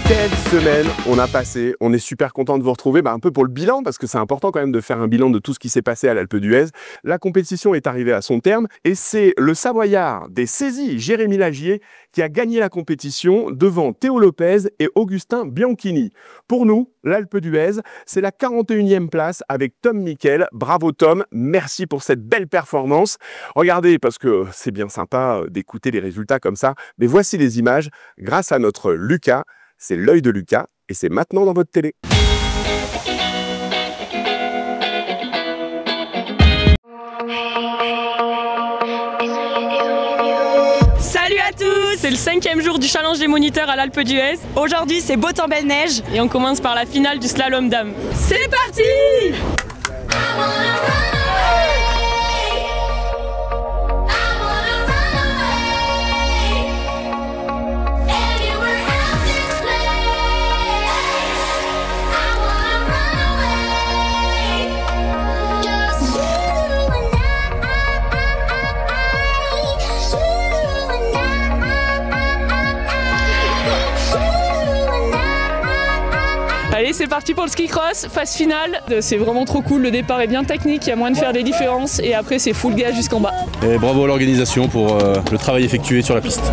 Quelle semaine on a passé, on est super content de vous retrouver, un peu pour le bilan, parce que c'est important quand même de faire un bilan de tout ce qui s'est passé à l'Alpe d'Huez. La compétition est arrivée à son terme et c'est le Savoyard des saisies, Jérémy Lagier, qui a gagné la compétition devant Théo Lopez et Augustin Bianchini. Pour nous, l'Alpe d'Huez, c'est la 41e place avec Tom Miquel. Bravo Tom, merci pour cette belle performance. Regardez, parce que c'est bien sympa d'écouter les résultats comme ça, mais voici les images grâce à notre Lucas. C'est l'œil de Lucas et c'est maintenant dans votre télé. Salut à tous! C'est le 5e jour du challenge des moniteurs à l'Alpe d'Huez. Aujourd'hui, c'est beau temps, belle neige. Et on commence par la finale du slalom dame. C'est parti! Allez, c'est parti pour le ski cross, phase finale. C'est vraiment trop cool, le départ est bien technique, il y a moyen de faire des différences et après c'est full gaz jusqu'en bas. Et bravo à l'organisation pour le travail effectué sur la piste.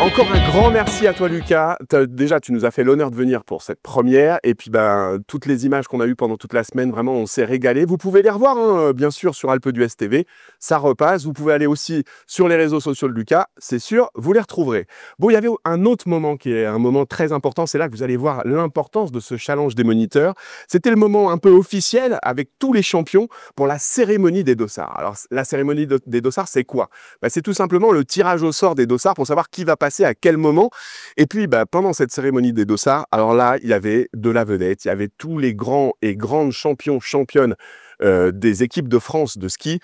Encore un grand merci à toi Lucas. Déjà tu nous as fait l'honneur de venir pour cette première et puis toutes les images qu'on a eues pendant toute la semaine, vraiment on s'est régalé. Vous pouvez les revoir bien sûr sur Alpe d'Huez TV, ça repasse. Vous pouvez aller aussi sur les réseaux sociaux de Lucas, c'est sûr, vous les retrouverez. Bon, il y avait un autre moment qui est un moment très important, c'est là que vous allez voir l'importance de ce challenge des moniteurs. C'était le moment un peu officiel avec tous les champions pour la cérémonie des dossards. Alors la cérémonie des dossards c'est quoi? C'est tout simplement le tirage au sort des dossards pour savoir qui va passer à quel moment. Et puis pendant cette cérémonie des dossards, alors là il y avait de la vedette, il y avait tous les grands et grandes championnes des équipes de France de ski.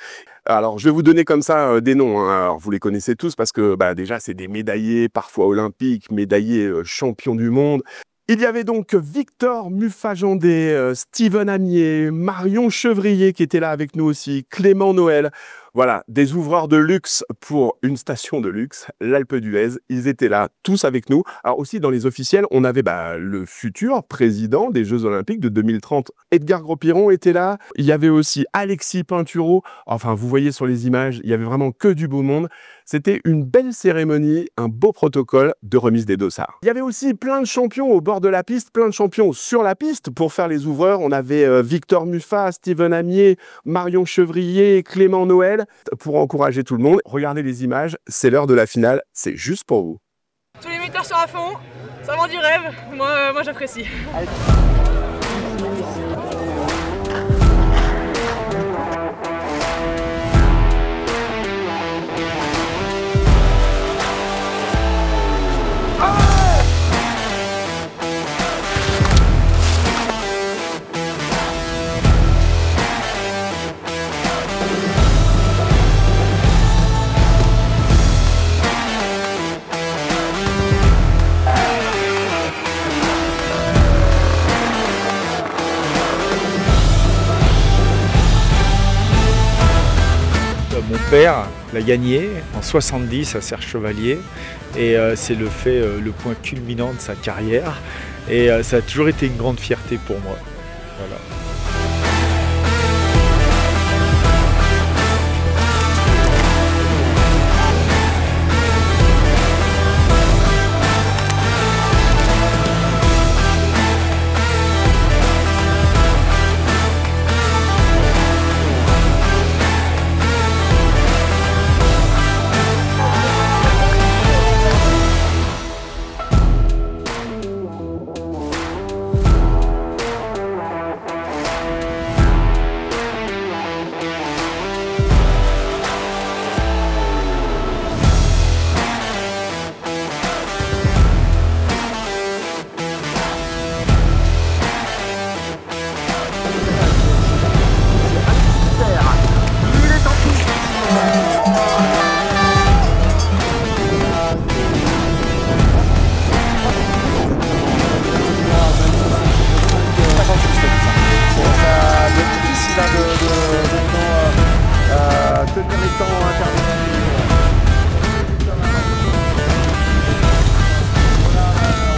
Alors je vais vous donner comme ça des noms, hein. Alors vous les connaissez tous parce que déjà c'est des médaillés, parfois olympiques, médaillés champions du monde. Il y avait donc Victor Mufajandé, Steven Amier, Marion Chevrier qui était là avec nous aussi, Clément Noël. Voilà, des ouvreurs de luxe pour une station de luxe, l'Alpe d'Huez. Ils étaient là, tous avec nous. Alors aussi, dans les officiels, on avait le futur président des Jeux Olympiques de 2030. Edgar Gros-Piron était là. Il y avait aussi Alexis Pinturo. Enfin, vous voyez sur les images, il y avait vraiment que du beau monde. C'était une belle cérémonie, un beau protocole de remise des dossards. Il y avait aussi plein de champions au bord de la piste, plein de champions sur la piste. Pour faire les ouvreurs, on avait Victor Muffat, Steven Amier, Marion Chevrier, Clément Noël. Pour encourager tout le monde, regardez les images, c'est l'heure de la finale, c'est juste pour vous. Tous les moniteurs sont à fond, ça vend du rêve, moi j'apprécie. l'a gagné en 70 à Serre Chevalier et c'est le point culminant de sa carrière et ça a toujours été une grande fierté pour moi. Voilà.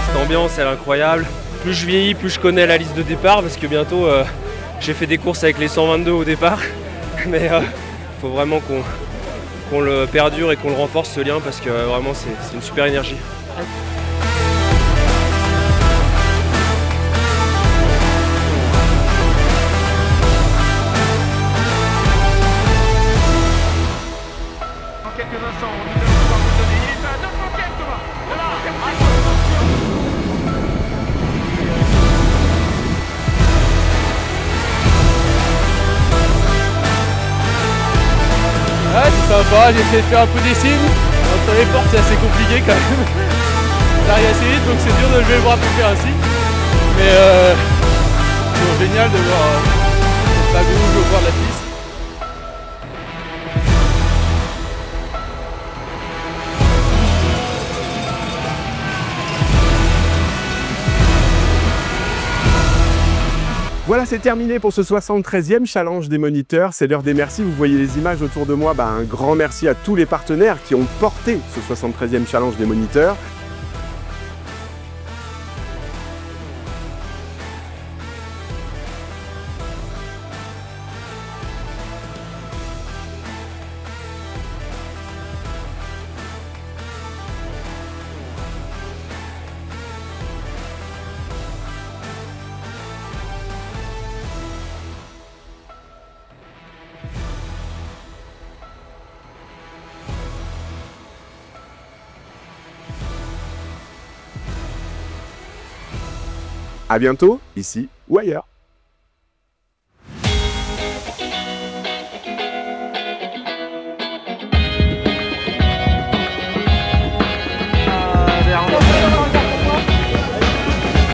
Cette ambiance elle est incroyable. Plus je vieillis, plus je connais la liste de départ parce que bientôt j'ai fait des courses avec les 122 au départ. Mais il faut vraiment qu'on le perdure et qu'on le renforce ce lien parce que vraiment c'est une super énergie. Quelques instants, nous allons pouvoir vous donner. Il est à 9 moquettes, Thomas. Voilà. Ah, c'est sympa, j'ai essayé de faire un peu des signes. Entre les portes, c'est assez compliqué quand même. Ça arrive assez vite, donc c'est dur de lever le bras pour faire un signe. Mais c'est génial de voir cette bagouge au bord de la piste. Voilà, c'est terminé pour ce 73e challenge des moniteurs. C'est l'heure des merci. Vous voyez les images autour de moi. Un grand merci à tous les partenaires qui ont porté ce 73e challenge des moniteurs. À bientôt, ici ou ailleurs.